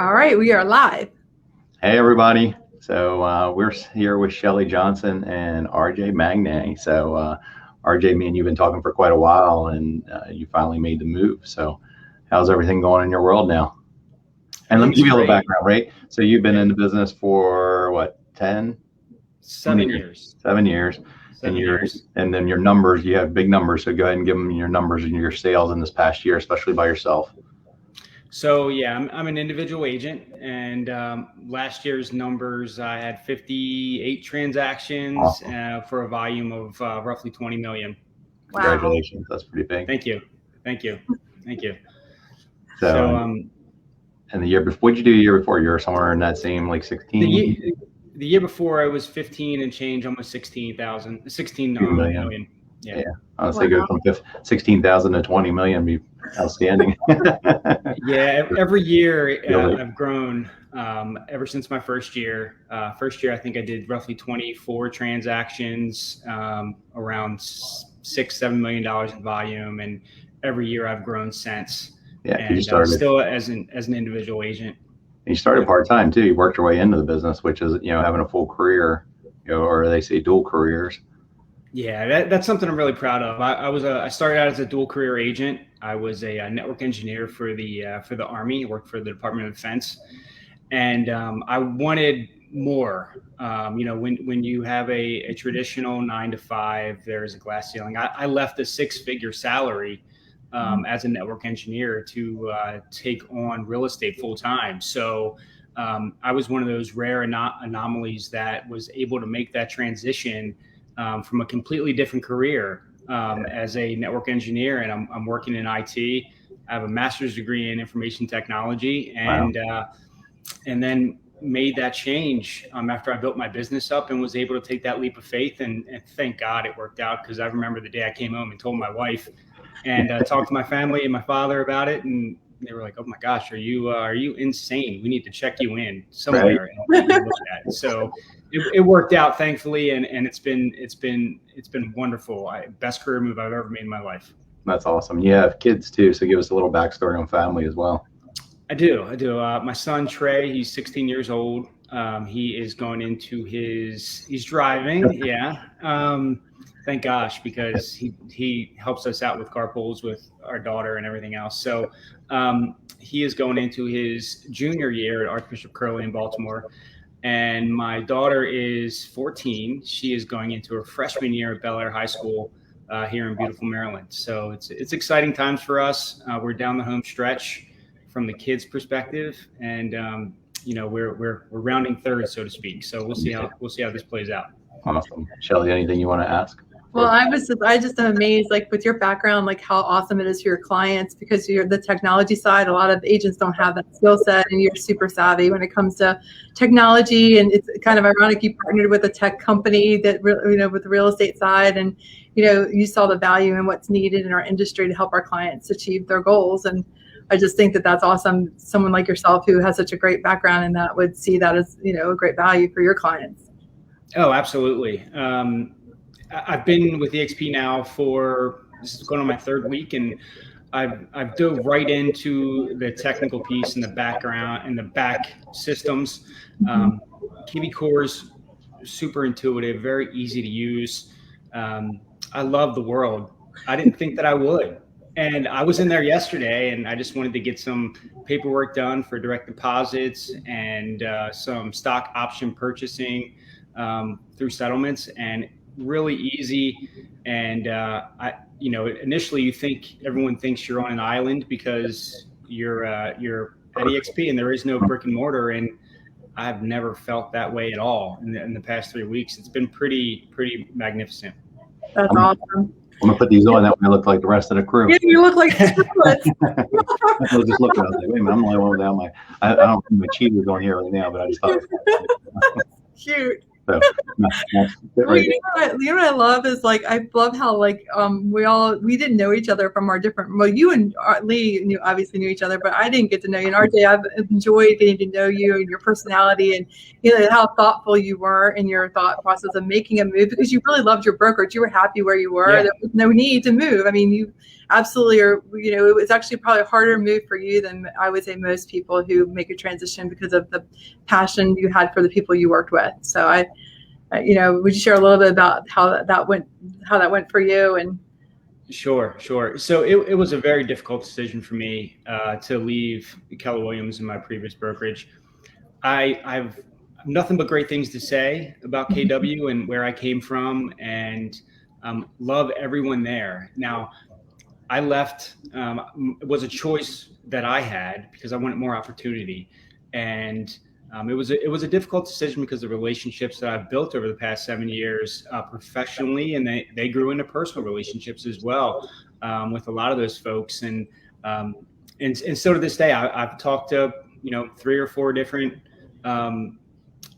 All right, we are live. Hey, everybody. So we're here with Shelly Johnson and RJ Magnaye. So RJ, me and you've been talking for quite a while, and you finally made the move. So how's everything going in your world now? And let me give you a little background, right? So you've been in the business for what, 10? 7 years. 7 years. And then your numbers, you have big numbers. So go ahead and give them your numbers and your sales in this past year, especially by yourself. So yeah, I'm an individual agent, and last year's numbers, I had 58 transactions. Awesome. For a volume of roughly 20 million. Wow. Congratulations, that's pretty big. Thank you. So and the year before, what'd you do the year before? You were somewhere in that same like 16. The year before I was 15 and change, almost 16 million. Yeah. I would say go from 16,000 to 20 million be outstanding. Yeah, every year I've grown ever since my first year. First year, I think I did roughly 24 transactions, around $6-7 million in volume, and every year I've grown since. Yeah, and you started still as an individual agent. You started part-time too. You worked your way into the business, which is having a full career, or they say dual careers. Yeah, that's something I'm really proud of. I started out as a dual career agent. I was a network engineer for the Army. I worked for the Department of Defense, and I wanted more. When you have a traditional 9 to 5, there's a glass ceiling. I left a 6-figure salary as a network engineer to take on real estate full time. So I was one of those rare anomalies that was able to make that transition from a completely different career as a network engineer, and I'm working in IT. I have a master's degree in information technology, and and then made that change after I built my business up and was able to take that leap of faith. And thank God it worked out, because I remember the day I came home and told my wife and talked to my family and my father about it, and they were like, "Oh my gosh, are you insane? We need to check you in somewhere." Right. And look at it. So it worked out, thankfully, and it's been wonderful. Best career move I've ever made in my life. That's awesome. You have kids too, so give us a little backstory on family as well. I do. My son Trey, he's 16 years old. He is going into he's driving. Yeah. Thank gosh, because he helps us out with carpools with our daughter and everything else. So he is going into his junior year at Archbishop Curley in Baltimore. And my daughter is 14. She is going into her freshman year at Bel Air High School here in beautiful Maryland. So it's exciting times for us. We're down the home stretch from the kids' perspective, and we're rounding third, so to speak. So we'll see how this plays out. Awesome. Shelly, anything you want to ask? Well, I just am amazed, like with your background, like how awesome it is for your clients, because you're the technology side. A lot of agents don't have that skill set, and you're super savvy when it comes to technology. And it's kind of ironic you partnered with a tech company that with the real estate side, and you saw the value in what's needed in our industry to help our clients achieve their goals. And I just think that that's awesome. Someone like yourself who has such a great background in that would see that as a great value for your clients. Oh, absolutely. I've been with EXP now this is going on my 3rd week, and I've dove right into the technical piece and the background and the back systems. KV Core's super intuitive, very easy to use. I love the world. I didn't think that I would. And I was in there yesterday, and I just wanted to get some paperwork done for direct deposits and some stock option purchasing through settlements, and really easy. And initially everyone thinks you're on an island because you're at EXP and there is no brick and mortar, and I've never felt that way at all in the past 3 weeks. It's been pretty magnificent. That's awesome. I'm gonna put these on. That way I look like the rest of the crew. Yeah, you look like triplets. I just looked around, like, wait a minute, I'm the only one without I don't have my cheaters on here right now, but I just thought. Cute. So, Well, you know what I love is, like, I love how, like, we didn't know each other from our different, well, you and Lee obviously knew each other, but I didn't get to know you. And RJ, I've enjoyed getting to know you and your personality, and how thoughtful you were in your thought process of making a move, because you really loved your brokerage. You were happy where you were. Yeah. There was no need to move. I mean, absolutely are, it was actually probably a harder move for you than I would say most people who make a transition because of the passion you had for the people you worked with. So would you share a little bit about how that went for you? And Sure. So it was a very difficult decision for me to leave Keller Williams in my previous brokerage. I've nothing but great things to say about KW and where I came from, and love everyone there. Now, I left. It was a choice that I had because I wanted more opportunity, and it was a difficult decision because of the relationships that I've built over the past 7 years professionally, and they grew into personal relationships as well with a lot of those folks, and so to this day, I've talked to 3 or 4 different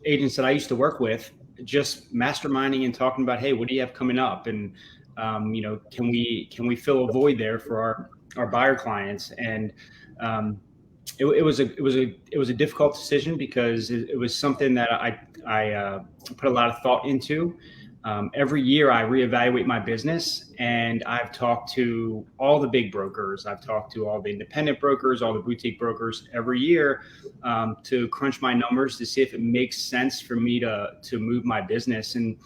agents that I used to work with, just masterminding and talking about, hey, what do you have coming up, and can we fill a void there for our buyer clients, and it was a difficult decision because it was something that I put a lot of thought into. Every year I reevaluate my business, and I've talked to all the big brokers. I've talked to all the independent brokers, all the boutique brokers every year to crunch my numbers to see if it makes sense for me to move my business. And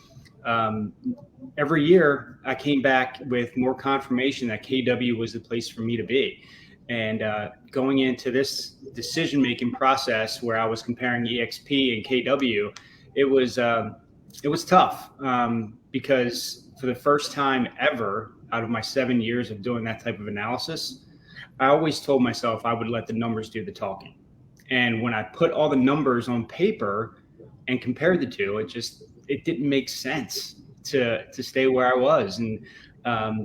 every year I came back with more confirmation that KW was the place for me to be. And going into this decision-making process where I was comparing EXP and KW, it was tough because for the first time ever out of my 7 years of doing that type of analysis, I always told myself I would let the numbers do the talking. And when I put all the numbers on paper and compared the two, it didn't make sense to stay where I was. And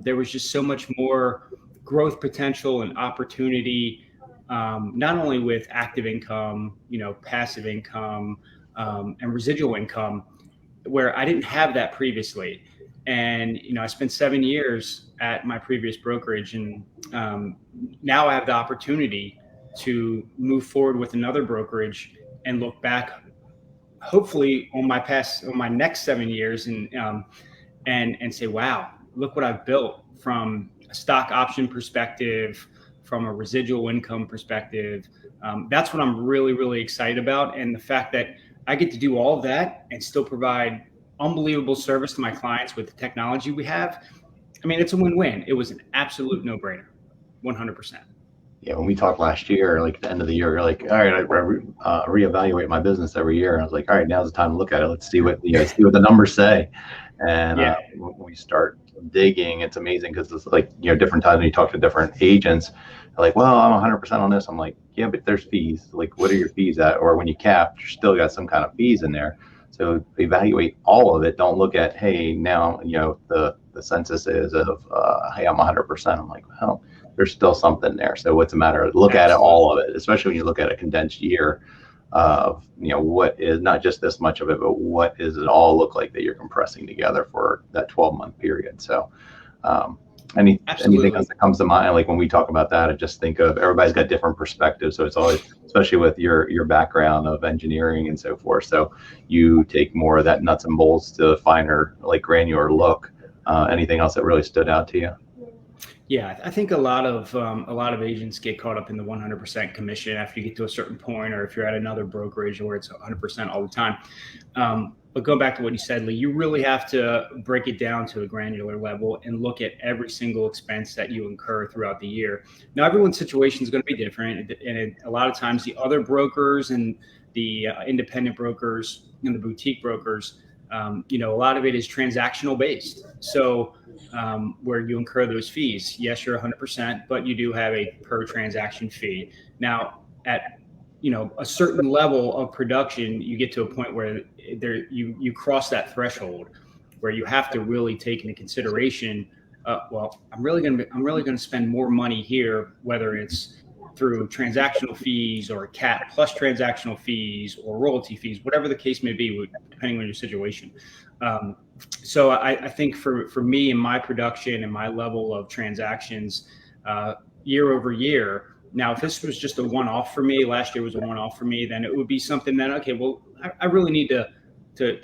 there was just so much more growth potential and opportunity, not only with active income, passive income, and residual income, where I didn't have that previously. And, I spent 7 years at my previous brokerage, and now I have the opportunity to move forward with another brokerage and look back, hopefully on my next 7 years and say, wow, look what I've built from a stock option perspective, from a residual income perspective. That's what I'm really, really excited about. And the fact that I get to do all of that and still provide unbelievable service to my clients with the technology we have. I mean, it's a win-win. It was an absolute no-brainer, 100%. Yeah, when we talked last year, like at the end of the year, you're like, all right, I reevaluate my business every year. And I was like, all right, now's the time to look at it. Let's see what see what the numbers say. And when we start digging, it's amazing because it's like, different times when you talk to different agents, they're like, well, I'm 100% on this. I'm like, yeah, but there's fees. Like, what are your fees at? Or when you cap, you still got some kind of fees in there. So evaluate all of it. Don't look at, hey, now, the census is of, hey, I'm 100%. I'm like, well, there's still something there. So what's the matter? Look at it, all of it, especially when you look at a condensed year of, what is not just this much of it, but what does it all look like that you're compressing together for that 12-month period. So anything else that comes to mind, like when we talk about that, I just think of everybody's got different perspectives. So it's always, especially with your background of engineering and so forth. So you take more of that nuts and bolts to finer, like granular look. Anything else that really stood out to you? Yeah, I think a lot of agents get caught up in the 100% commission after you get to a certain point, or if you're at another brokerage where it's 100% all the time. But going back to what you said, Lee, you really have to break it down to a granular level and look at every single expense that you incur throughout the year. Now, everyone's situation is going to be different, and a lot of times the other brokers and the independent brokers and the boutique brokers, a lot of it is transactional based. So where you incur those fees, yes, you're 100%, but you do have a per transaction fee. Now, at a certain level of production, you get to a point where you cross that threshold where you have to really take into consideration, well, I'm really going to spend more money here, whether it's through transactional fees or cap plus transactional fees or royalty fees, whatever the case may be, depending on your situation. So I think for me and my production and my level of transactions year over year, now, if this was just a one-off for me, last year was a one-off for me, then it would be something that, okay, well, I really need to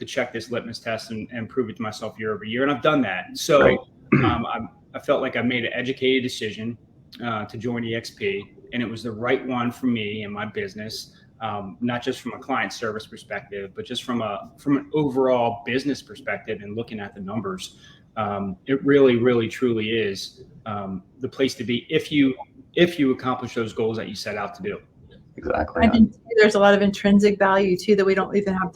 check this litmus test and prove it to myself year over year. And I've done that. So I felt like I made an educated decision to join EXP, and it was the right one for me and my business. Not just from a client service perspective, but just from an overall business perspective and looking at the numbers. It really, really, truly is the place to be if you accomplish those goals that you set out to do. Exactly. I think there's a lot of intrinsic value too that we don't even have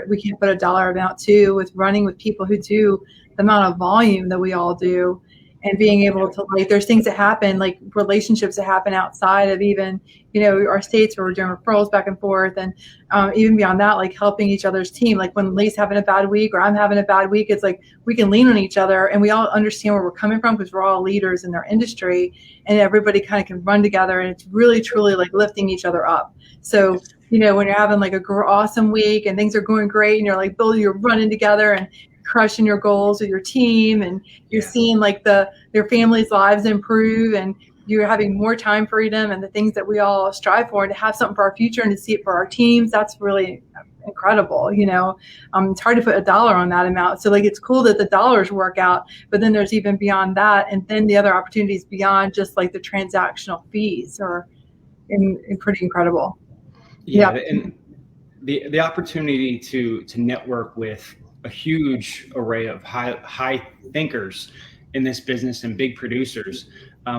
we can't put a dollar amount to, with running with people who do the amount of volume that we all do, and being able to, like, there's things that happen, like relationships that happen outside of even, our states, where we're doing referrals back and forth. And even beyond that, like helping each other's team. Like when Lee's having a bad week or I'm having a bad week, it's like we can lean on each other and we all understand where we're coming from because we're all leaders in their industry, and everybody kind of can run together, and it's really, truly like lifting each other up. So, when you're having like a awesome week and things are going great and you're like, Bill, you're running together and crushing your goals with your team, and you're seeing like your family's lives improve, and you're having more time freedom and the things that we all strive for, and to have something for our future and to see it for our teams, that's really incredible. It's hard to put a dollar on that amount. So like, it's cool that the dollars work out, but then there's even beyond that, and then the other opportunities beyond just like the transactional fees are pretty incredible. Yeah. And the opportunity to network with a huge array of high thinkers in this business and big producers.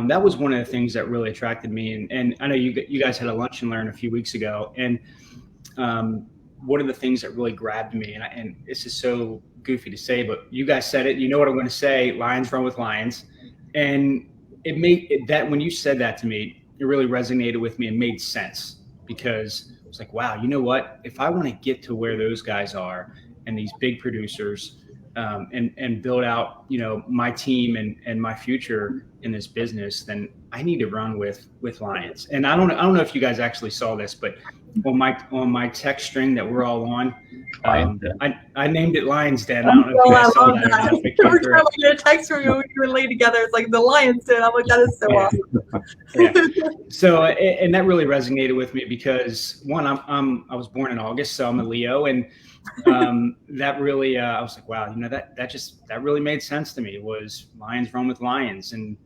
That was one of the things that really attracted me. And I know you guys had a lunch and learn a few weeks ago. And one of the things that really grabbed me, and this is so goofy to say, but you guys said it, you know what I'm going to say, lions run with lions. And it made that, when you said that to me, it really resonated with me and made sense, because it was like, wow, you know what, if I want to get to where those guys are and these big producers, and build out, my team and my future in this business, then I need to run with lions. And I don't know if you guys actually saw this, but on my text string that we're all on, I named it Lions Den. I don't know if you guys saw that. Every time I get a text from you, we relate together. It's like the Lions Den. I'm like, that is so awesome. Yeah. So, and that really resonated with me because, one, I was born in August, so I'm a Leo, and that really, I was like, wow, that really made sense to me. Was lions run with lions, and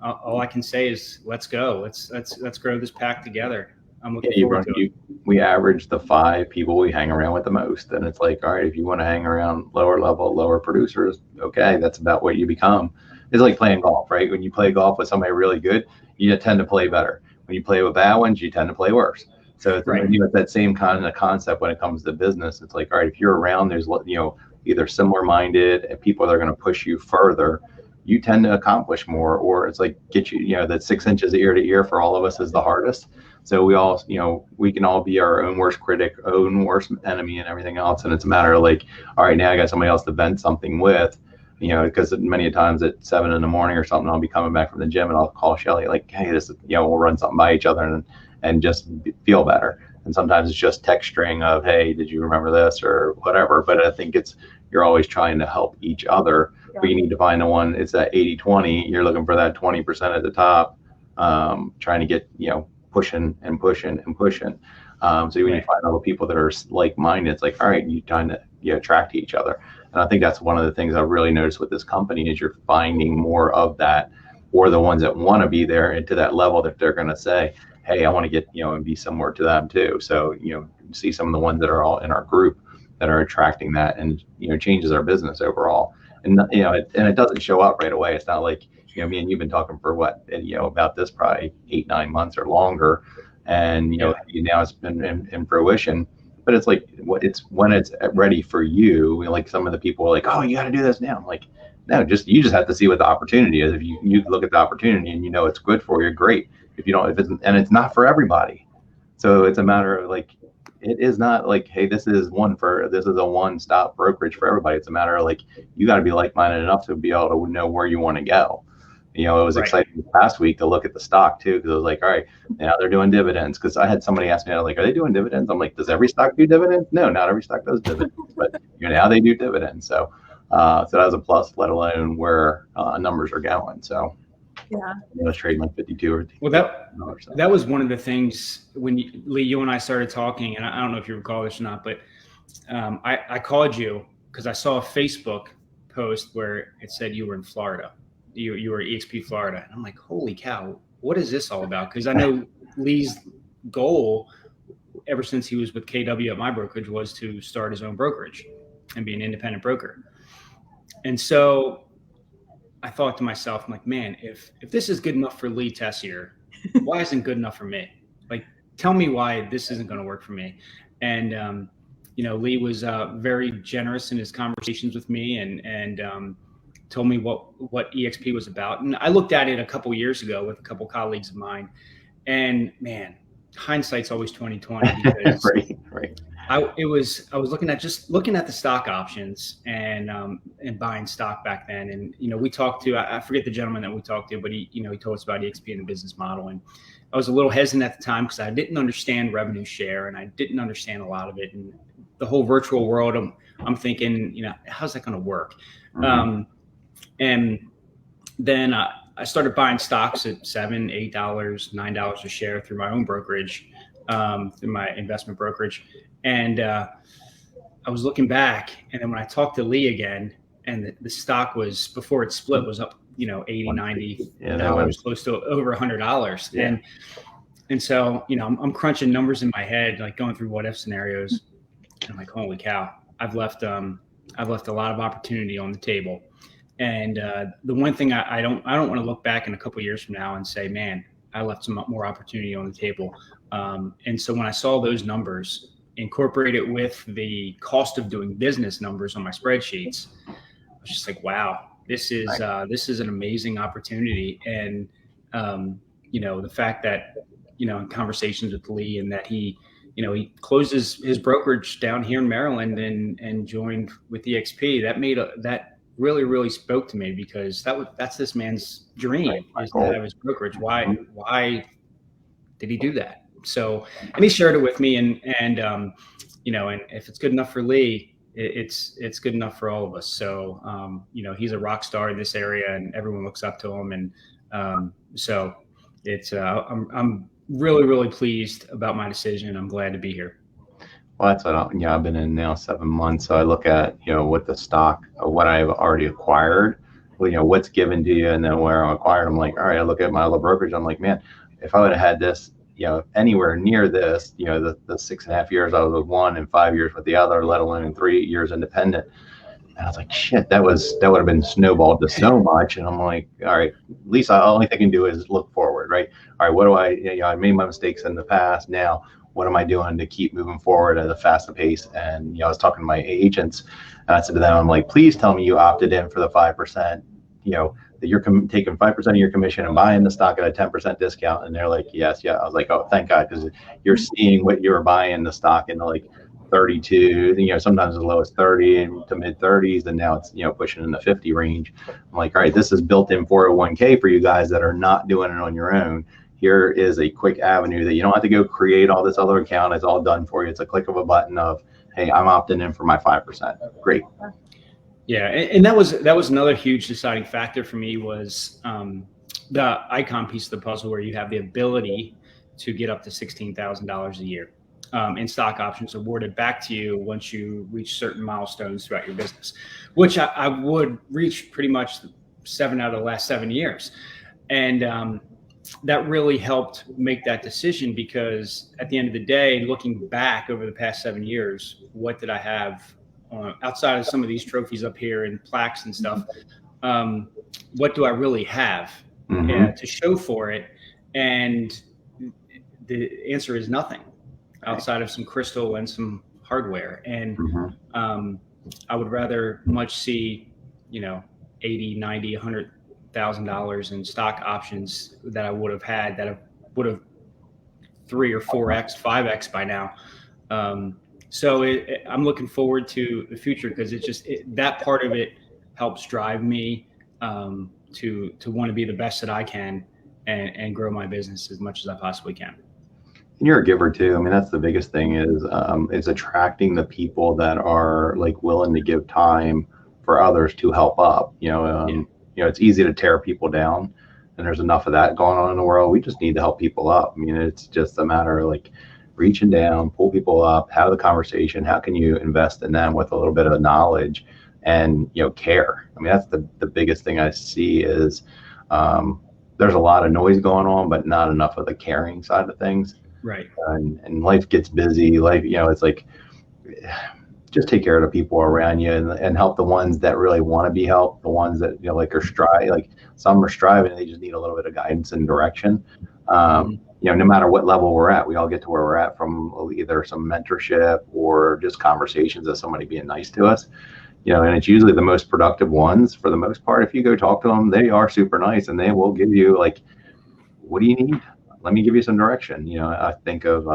all I can say is, let's go. Let's grow this pack together. I'm looking forward to it. We average the 5 people we hang around with the most, and it's like, all right, if you want to hang around lower producers, okay, that's about what you become. It's like playing golf, right? When you play golf with somebody really good, you tend to play better. When you play with bad ones, you tend to play worse. So it's right. It's that same kind of concept when it comes to business. It's like, all right, if you're around, there's either similar minded and people that are going to push you further, you tend to accomplish more. Or it's like, get you, that 6 inches ear to ear for all of us is the hardest. So we all, we can all be our own worst critic, own worst enemy, and everything else. And it's a matter of like, all right, now I got somebody else to vent something with, because many times at 7 a.m. or something, I'll be coming back from the gym and I'll call Shelly like, hey, this is, we'll run something by each other and just feel better. And sometimes it's just text string of, hey, did you remember this or whatever? But I think you're always trying to help each other, but you need to find the one, it's that 80-20. You're looking for that 20% at the top, trying to get, pushing and pushing and pushing. So when you find other people that are like-minded, it's like, all right, you trying to attract each other. And I think that's one of the things I've really noticed with this company is you're finding more of that, or the ones that want to be there and to that level that they're going to say, hey, I want to get, and be similar to them too. So, see some of the ones that are all in our group that are attracting that, and, changes our business overall. And, it doesn't show up right away. It's not like, me and you've been talking for what, about this probably 8-9 months or longer. And, now it's been in fruition, but it's like, it's when it's ready for you. Like some of the people are like, oh, you got to do this now. I'm like, no, you just have to see what the opportunity is. If you look at the opportunity and it's good for you, great. If you don't, and it's not for everybody. So it's a matter of like, it is not like, hey, this is a one-stop brokerage for everybody. It's a matter of like, you got to be like-minded enough to be able to know where you want to go. It was exciting this past week to look at the stock too, because I was like, all right, now they're doing dividends. Because I had somebody ask me, like, are they doing dividends? I'm like, does every stock do dividends? No, not every stock does dividends, but now they do dividends. So that was a plus, let alone where numbers are going. So I was trading like 52 or. Well, that was one of the things when Lee, you and I started talking, and I don't know if you recall this or not, but I called you because I saw a Facebook post where it said you were in Florida. you were at EXP Florida. And I'm like, holy cow, what is this all about? Because I know Lee's goal ever since he was with KW at my brokerage was to start his own brokerage and be an independent broker. And so I thought to myself, I'm like, man, if this is good enough for Lee Tessier, why isn't it good enough for me? Like, tell me why this isn't going to work for me. And, Lee was very generous in his conversations with me and told me what EXP was about. And I looked at it a couple years ago with a couple colleagues of mine, and man, hindsight's always 20/20 because right. I was looking at the stock options and buying stock back then. And, we talked to, I forget the gentleman that we talked to, but he told us about EXP and the business model. And I was a little hesitant at the time because I didn't understand revenue share and I didn't understand a lot of it. And the whole virtual world, I'm thinking, how's that going to work? Mm-hmm. And then I started buying stocks at $7, $8, $9 a share through my own brokerage, through my investment brokerage. And I was looking back, and then when I talked to Lee again, and the stock was, before it split, was up, $80, $90, close to over $100. Yeah. And so, I'm crunching numbers in my head, like going through what if scenarios. And I'm like, holy cow, I've left a lot of opportunity on the table. And the one thing I don't want to look back in a couple of years from now and say, man, I left some more opportunity on the table. And so when I saw those numbers, incorporated with the cost of doing business numbers on my spreadsheets, I was just like, wow, this is an amazing opportunity. And, the fact that, in conversations with Lee and that he closed his brokerage down here in Maryland and joined with EXP, that really, really spoke to me because that's this man's dream, is to have his brokerage. Why did he do that? So, and he shared it with me, and if it's good enough for Lee, it's good enough for all of us. So, he's a rock star in this area, and everyone looks up to him. And so, it's I'm really, really pleased about my decision. I'm glad to be here. Well, that's what I've been in now 7 months. So I look at, what the stock, what I've already acquired, what's given to you, and then where I'm acquired. I'm like, all right, I look at my other brokerage. I'm like, man, if I would have had this, anywhere near this, the 6.5 years I was with one and 5 years with the other, let alone in 3 years independent. And I was like, shit, that would have been snowballed to so much. And I'm like, all right, at least the only thing I can do is look forward, right? All right, what do I made my mistakes in the past. Now, what am I doing to keep moving forward at a faster pace? And I was talking to my agents, and I said to them, I'm like, please tell me you opted in for the 5%, that you're taking 5% of your commission and buying the stock at a 10% discount. And they're like, yes. Yeah. I was like, oh, thank God, because you're seeing what you're buying the stock in like 32, sometimes as low as 30 to mid 30s, and now it's pushing in the 50 range. I'm like, all right, this is built-in 401k for you guys that are not doing it on your own. Here is a quick avenue that you don't have to go create all this other account. It's all done for you. It's a click of a button of, hey, I'm opting in for my 5%. Great. Yeah, and that was another huge deciding factor for me was the icon piece of the puzzle, where you have the ability to get up to $16,000 a year in stock options awarded back to you once you reach certain milestones throughout your business, which I would reach pretty much 7 out of the last 7 years. And that really helped make that decision, because at the end of the day, looking back over the past 7 years, what did I have outside of some of these trophies up here and plaques and stuff? What do I really have to show for it? And the answer is nothing outside of some crystal and some hardware. And I would rather much see, $80, $90, $100,000 in stock options that I would have had, that I would have 3 or 4x, 5x by now. So I'm looking forward to the future, because that part of it helps drive me to want to be the best that I can and grow my business as much as I possibly can. And you're a giver too. I mean, that's the biggest thing is attracting the people that are like willing to give time for others to help up. It's easy to tear people down, and there's enough of that going on in the world. We just need to help people up. I mean, it's just a matter of like reaching down, pull people up, have the conversation. How can you invest in them with a little bit of knowledge and, care. I mean, that's the biggest thing I see is there's a lot of noise going on, but not enough of the caring side of things. Right. And life gets busy. Life, it's like, just take care of the people around you and help the ones that really want to be helped. The ones that, like are some are striving, and they just need a little bit of guidance and direction. No matter what level we're at, we all get to where we're at from either some mentorship or just conversations of somebody being nice to us. And it's usually the most productive ones for the most part. If you go talk to them, they are super nice, and they will give you like, what do you need? Let me give you some direction. I think of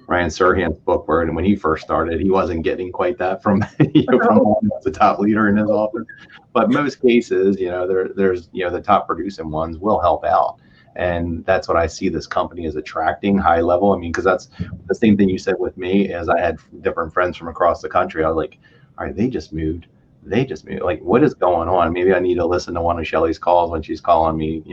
Ryan Serhant's book, where when he first started, he wasn't getting quite that from from the top leader in his office. But most cases, there's the top producing ones will help out. And that's what I see this company is attracting, high level. I mean, because that's the same thing you said with me, as I had different friends from across the country. I was like, all right, they just moved. Like, what is going on? Maybe I need to listen to one of Shelly's calls when she's calling me,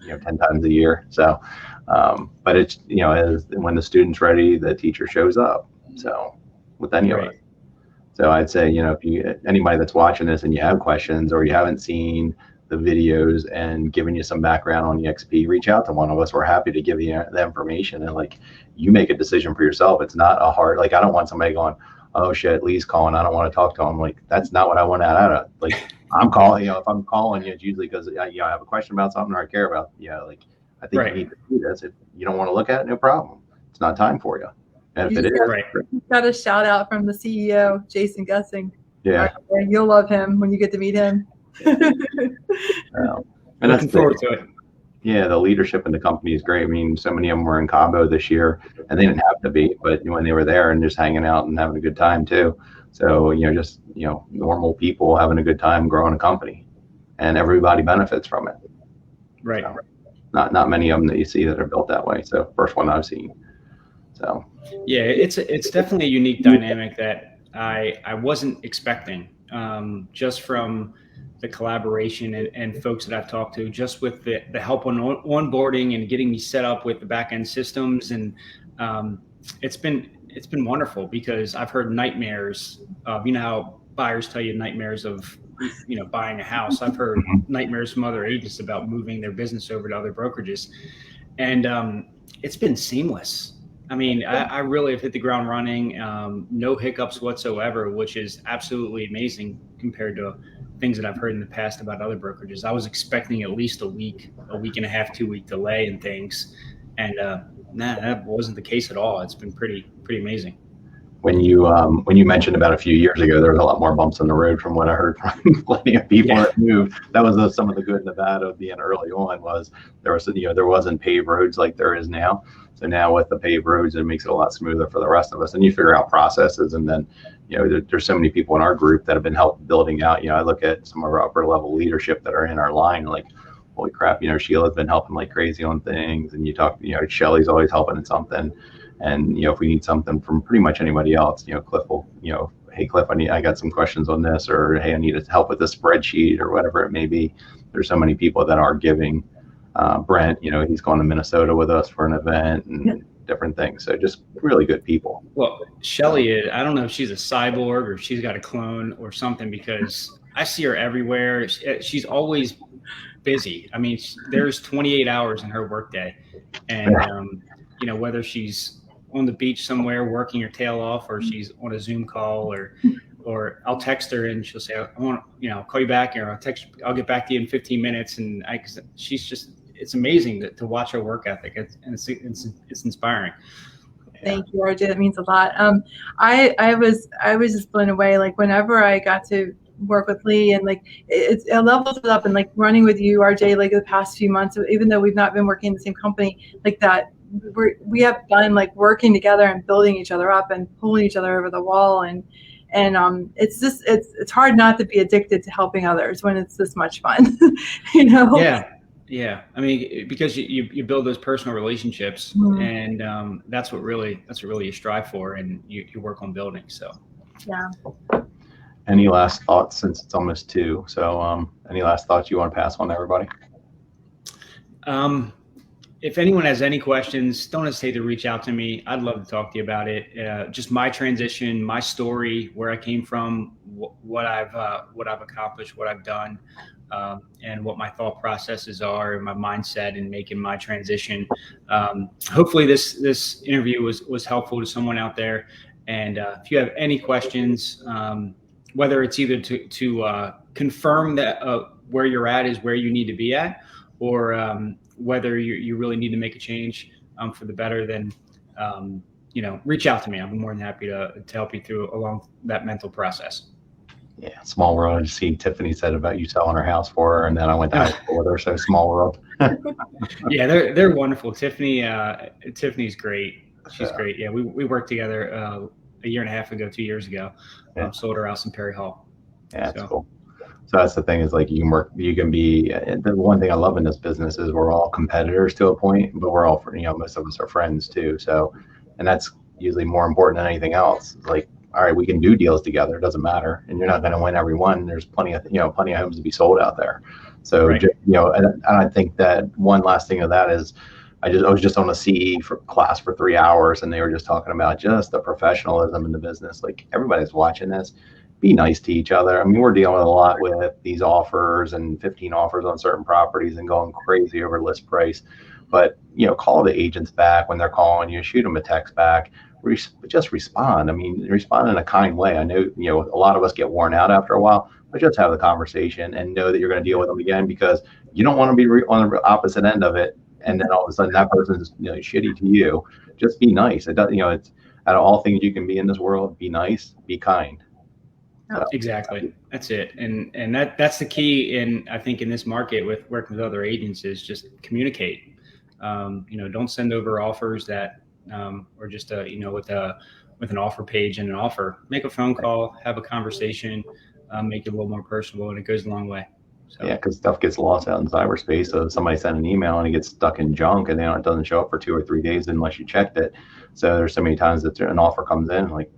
10 times a year. So, but it's, as when the student's ready, the teacher shows up. So with any of us. So I'd say, if anybody that's watching this and you have questions, or you haven't seen the videos and giving you some background on EXP, reach out to one of us. We're happy to give you the information, and like, you make a decision for yourself. It's not a hard, like, I don't want somebody going, oh shit, Lee's calling, I don't want to talk to him. Like, that's not what I want out of. Like, I'm calling, if I'm calling you, it's usually because I have a question about something, or I care about, like, I think you need to do this. If you don't want to look at it, no problem. It's not time for you. And if it is, got a shout out from the CEO, Jason Gussing. Yeah. You'll love him when you get to meet him. And looking forward to it. Yeah, the leadership in the company is great. I mean, so many of them were in Cabo this year, and they didn't have to be, but when they were there and just hanging out and having a good time too. So, just, normal people having a good time growing a company, and everybody benefits from it. Right. So, not many of them that you see that are built that way. So first one I've seen. So. Yeah, it's definitely a unique dynamic that I wasn't expecting, just from the collaboration and folks that I've talked to, just with the help on onboarding and getting me set up with the back end systems. And it's been wonderful, because I've heard nightmares of, how buyers tell you nightmares of, buying a house. I've heard nightmares from other agents about moving their business over to other brokerages. And it's been seamless. I mean, I really have hit the ground running, no hiccups whatsoever, which is absolutely amazing compared to things that I've heard in the past about other brokerages. I was expecting at least a week and a half, 2 week delay in things. And that wasn't the case at all. It's been pretty amazing. When you mentioned about a few years ago, there was a lot more bumps in the road from what I heard from plenty of people that moved. That was some of the good and the bad of being early on, was there wasn't paved roads like there is now. So now with the paved roads, it makes it a lot smoother for the rest of us. And you figure out processes, and then, there's so many people in our group that have been helping building out. I look at some of our upper level leadership that are in our line, like, holy crap, Sheila's been helping like crazy on things. And you talk, Shelly's always helping in something. And, if we need something from pretty much anybody else, Cliff will, hey, Cliff, I got some questions on this, or, hey, I need help with this spreadsheet, or whatever it may be. There's so many people that are giving. Brent, he's going to Minnesota with us for an event and different things. So just really good people. Well, Shelly, I don't know if she's a cyborg or if she's got a clone or something, because I see her everywhere. She's always busy. I mean, there's 28 hours in her workday, and whether she's on the beach somewhere working her tail off, or she's on a Zoom call, or I'll text her and she'll say, I want, I'll call you back, or I'll get back to you in 15 minutes. And she's just, it's amazing to watch her work ethic. It's inspiring. Thank you, RJ. That means a lot. I was just blown away. Like, whenever I got to work with Lee, and like it levels it up, and like running with you, RJ, like the past few months, even though we've not been working in the same company, like that, we have fun like working together and building each other up and pulling each other over the wall. And it's just, it's hard not to be addicted to helping others when it's this much fun, Yeah. I mean, because you build those personal relationships, and that's what really you strive for, and you work on building. So, yeah. Any last thoughts, since it's almost 2? So, any last thoughts you want to pass on to everybody? If anyone has any questions, don't hesitate to reach out to me. I'd love to talk to you about it. Just my transition, my story, where I came from, what I've accomplished, what I've done, and what my thought processes are, and my mindset in making my transition. Hopefully, this interview was helpful to someone out there. And if you have any questions, whether it's either to confirm that where you're at is where you need to be at, or whether you really need to make a change for the better, then reach out to me. I'm more than happy to help you through along that mental process. Yeah, small world. I just see Tiffany said about you selling her house for her, and then I went to high school with her. So small world. Yeah, they're wonderful. Tiffany's great. She's great. Yeah, we worked together a year and a half ago, 2 years ago. Yeah. Sold her house in Perry Hall. Yeah, that's cool. So that's the thing, is like you can be, the one thing I love in this business is we're all competitors to a point, but we're all, most of us are friends too. So, and that's usually more important than anything else. It's like, all right, we can do deals together. It doesn't matter. And you're not going to win every one. There's plenty of homes to be sold out there. So, right. And I think that one last thing of that is, I was just on a CE class for 3 hours, and they were just talking about just the professionalism in the business. Like, everybody's watching this. Be nice to each other. I mean, we're dealing with a lot with these offers and 15 offers on certain properties and going crazy over list price. But, call the agents back when they're calling you, shoot them a text back, just respond. I mean, respond in a kind way. I know, a lot of us get worn out after a while, but just have the conversation and know that you're going to deal with them again, because you don't want to be on the opposite end of it. And then all of a sudden that person's shitty to you. Just be nice. It does, it's out of all things you can be in this world, be nice, be kind. So. Exactly. That's it. And that's the key I think in this market with working with other agents is just communicate. Don't send over offers that or just with an offer page and an offer. Make a phone call, have a conversation, make it a little more personable, and it goes a long way. So. Yeah, because stuff gets lost out in cyberspace. So if somebody sent an email and it gets stuck in junk, and then it doesn't show up for 2 or 3 days unless you checked it. So there's so many times that an offer comes in, like,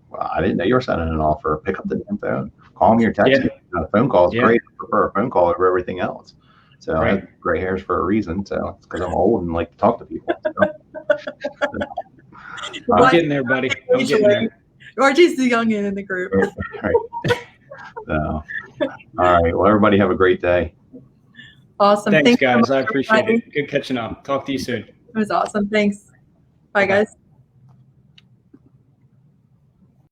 well, I didn't know you were sending an offer. Pick up the damn phone, call me or text me. A phone call is great. I prefer a phone call over everything else. So I have gray hairs for a reason. So it's because I'm old and like to talk to people. I'm getting there, buddy. I'm getting there. RJ's the youngin in the group. Right. So, all right. Well, everybody have a great day. Awesome. Thanks guys. I appreciate it. Good catching up. Talk to you soon. It was awesome. Thanks. Bye, guys.